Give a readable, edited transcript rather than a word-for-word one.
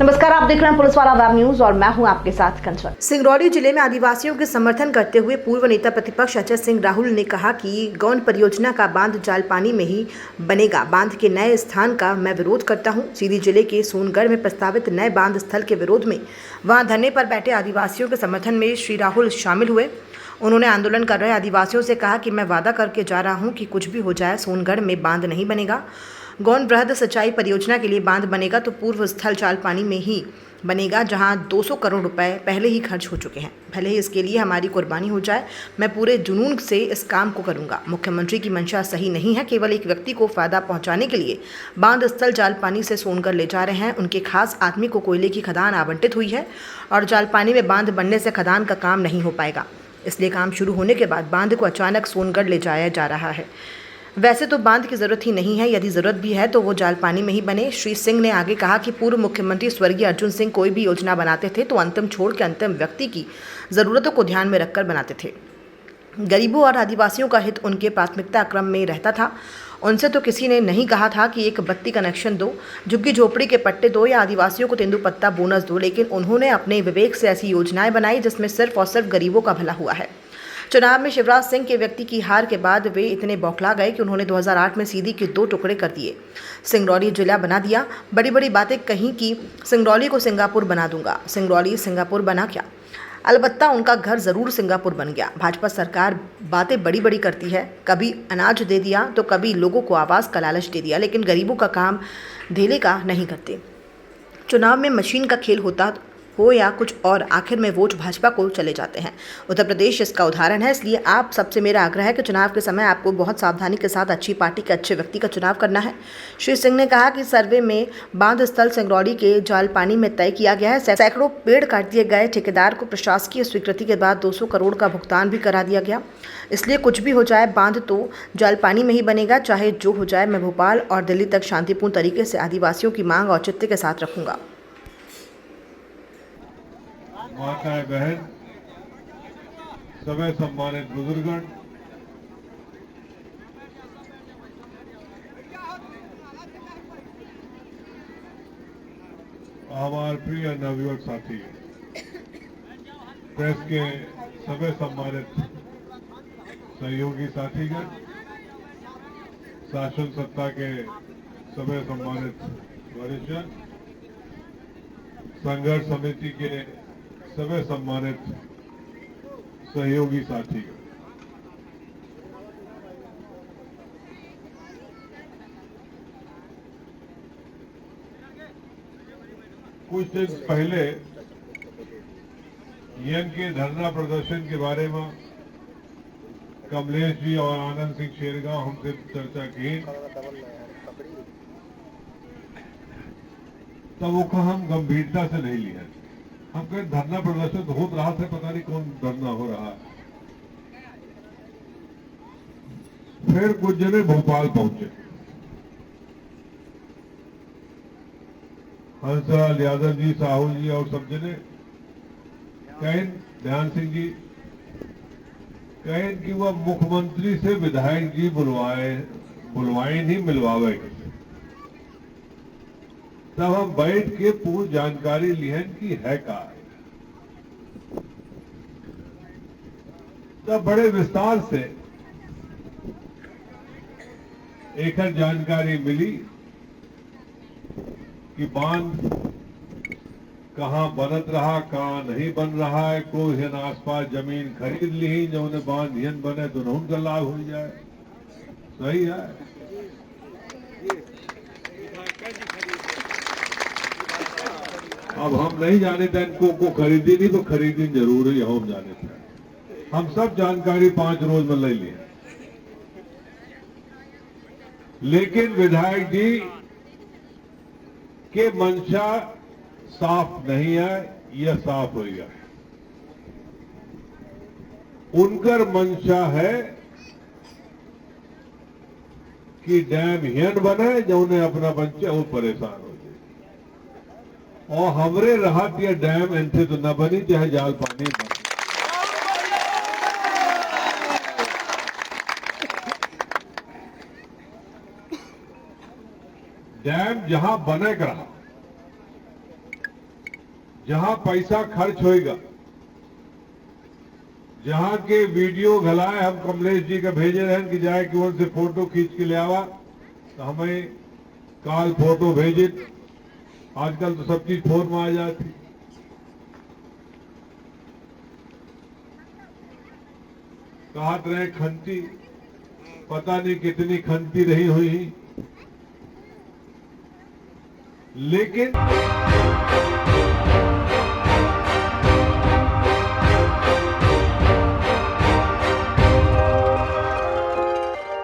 नमस्कार, आप देख रहे हैं पुलिस वाला वेब न्यूज और मैं हूं आपके साथ कंचन। सिंगरौली जिले में आदिवासियों के समर्थन करते हुए पूर्व नेता प्रतिपक्ष अजय सिंह राहुल ने कहा कि गौन परियोजना का बांध जालपानी में ही बनेगा। बांध के नए स्थान का मैं विरोध करता हूं। सीधी जिले के सोनगढ़ में प्रस्तावित नए बांध स्थल के विरोध में वहां धरने पर बैठे आदिवासियों के समर्थन में श्री राहुल शामिल हुए। उन्होंने आंदोलन कर रहे आदिवासियों से कहा कि मैं वादा करके जा रहा हूँ कि कुछ भी हो जाए, सोनगढ़ में बांध नहीं बनेगा। गौन बृहद सिंचाई परियोजना के लिए बांध बनेगा तो पूर्व स्थल जालपानी में ही बनेगा, जहां 200 करोड़ रुपए पहले ही खर्च हो चुके हैं। भले ही इसके लिए हमारी कुर्बानी हो जाए, मैं पूरे जुनून से इस काम को करूंगा। मुख्यमंत्री की मंशा सही नहीं है। केवल एक व्यक्ति को फायदा पहुंचाने के लिए बांध स्थल जालपानी से सोनगढ़ ले जा रहे हैं। उनके खास आदमी को कोयले की खदान आवंटित हुई है और जालपानी में बांध बनने से खदान का काम नहीं हो पाएगा। इसलिए काम शुरू होने के बाद बांध को अचानक सोनगढ़ ले जाया जा रहा है। वैसे तो बांध की जरूरत ही नहीं है, यदि जरूरत भी है तो वो जालपानी में ही बने। श्री सिंह ने आगे कहा कि पूर्व मुख्यमंत्री स्वर्गीय अर्जुन सिंह कोई भी योजना बनाते थे तो अंतिम छोड़ के अंतिम व्यक्ति की जरूरतों को ध्यान में रखकर बनाते थे। गरीबों और आदिवासियों का हित उनके प्राथमिकता क्रम में रहता था। उनसे तो किसी ने नहीं कहा था कि एक बत्ती कनेक्शन दो, झुग्गी झोपड़ी के पट्टे दो या आदिवासियों को तेंदुपत्ता बोनस दो, लेकिन उन्होंने अपने विवेक से ऐसी योजनाएं बनाई जिसमें सिर्फ और सिर्फ गरीबों का भला हुआ है। चुनाव में शिवराज सिंह के व्यक्ति की हार के बाद वे इतने बौखला गए कि उन्होंने 2008 में सीधी के 2 टुकड़े कर दिए, सिंगरौली जिला बना दिया। बड़ी बड़ी बातें कहीं कि सिंगरौली को सिंगापुर बना दूंगा। सिंगरौली सिंगापुर बना क्या? अलबत्ता उनका घर जरूर सिंगापुर बन गया। भाजपा सरकार बातें बड़ी बड़ी करती है, कभी अनाज दे दिया तो कभी लोगों को आवास का लालच दे दिया, लेकिन गरीबों का काम धेले का नहीं करते। चुनाव में मशीन का खेल होता हो या कुछ और, आखिर में वोट भाजपा को चले जाते हैं। उत्तर प्रदेश इसका उदाहरण है। इसलिए आप सबसे मेरा आग्रह है कि चुनाव के समय आपको बहुत सावधानी के साथ अच्छी पार्टी के अच्छे व्यक्ति का चुनाव करना है। श्री सिंह ने कहा कि सर्वे में बांध स्थल सिंगरौली के जालपानी में तय किया गया है। सैकड़ों पेड़ काट दिए गए। ठेकेदार को प्रशासकीय स्वीकृति के बाद 200 करोड़ का भुगतान भी करा दिया गया। इसलिए कुछ भी हो जाए, बांध तो जालपानी में ही बनेगा। चाहे जो हो जाए, मैं भोपाल और दिल्ली तक शांतिपूर्ण तरीके से आदिवासियों की मांग औचित्य के साथ रखूंगा। माताएं बहन, सभी सम्मानित बुजुर्गण, हमारे प्रिय नवयुवक साथी, प्रेस के सभी सम्मानित सहयोगी साथीगण, शासन सत्ता के सभी सम्मानित वरिष्ठ, संघर्ष समिति के सभी सम्मानित सहयोगी साथी, कुछ दिन पहले यन के धरना प्रदर्शन के बारे में कमलेश जी और आनंद सिंह शेरगांव हमसे चर्चा की, तब वो हम गंभीरता से नहीं लिया। हम कहें धरना प्रदर्शन तो हो रहा था, पता नहीं कौन धरना हो रहा है। फिर कुछ जने भोपाल पहुंचे, हंसराज यादव जी, साहू जी और सब जने कहें, ध्यान सिंह जी कहें कि वह मुख्यमंत्री से विधायक जी बुलवाए नहीं, मिलवावे। तब हम बैठ के पूरी जानकारी लिहन की है का, तब बड़े विस्तार से एक जानकारी मिली कि बांध कहां बनत रहा, कहां नहीं बन रहा है। कोई हिन आसपास जमीन खरीद ली जो उन्हें बांध हिन बने तो उनका लाभ हो जाए। सही है। अब हम नहीं जाने थे इनको खरीदी नहीं तो खरीदी जरूर ही हम जाने थे। हम सब जानकारी 5 रोज में ले लिए, लेकिन विधायक जी के मंशा साफ नहीं है, यह साफ हो गया। उनकर मंशा है कि डैम हियन बने जो उन्हें अपना बच्चे वो परेशान हो, और हमरे राहत या डैम इनसे तो न बनी, चाहे जाल पानी बने। डैम जहां बने रहा, जहां पैसा खर्च होएगा, जहां के वीडियो घलाए हम कमलेश जी का भेजे रहे कि जाए कि उनसे फोटो खींच के ले आवा, तो हमें काल फोटो भेजे। आजकल तो सब चीज फोन में आ जाती। कहत रहे खंती, पता नहीं कितनी खंती रही हुई, लेकिन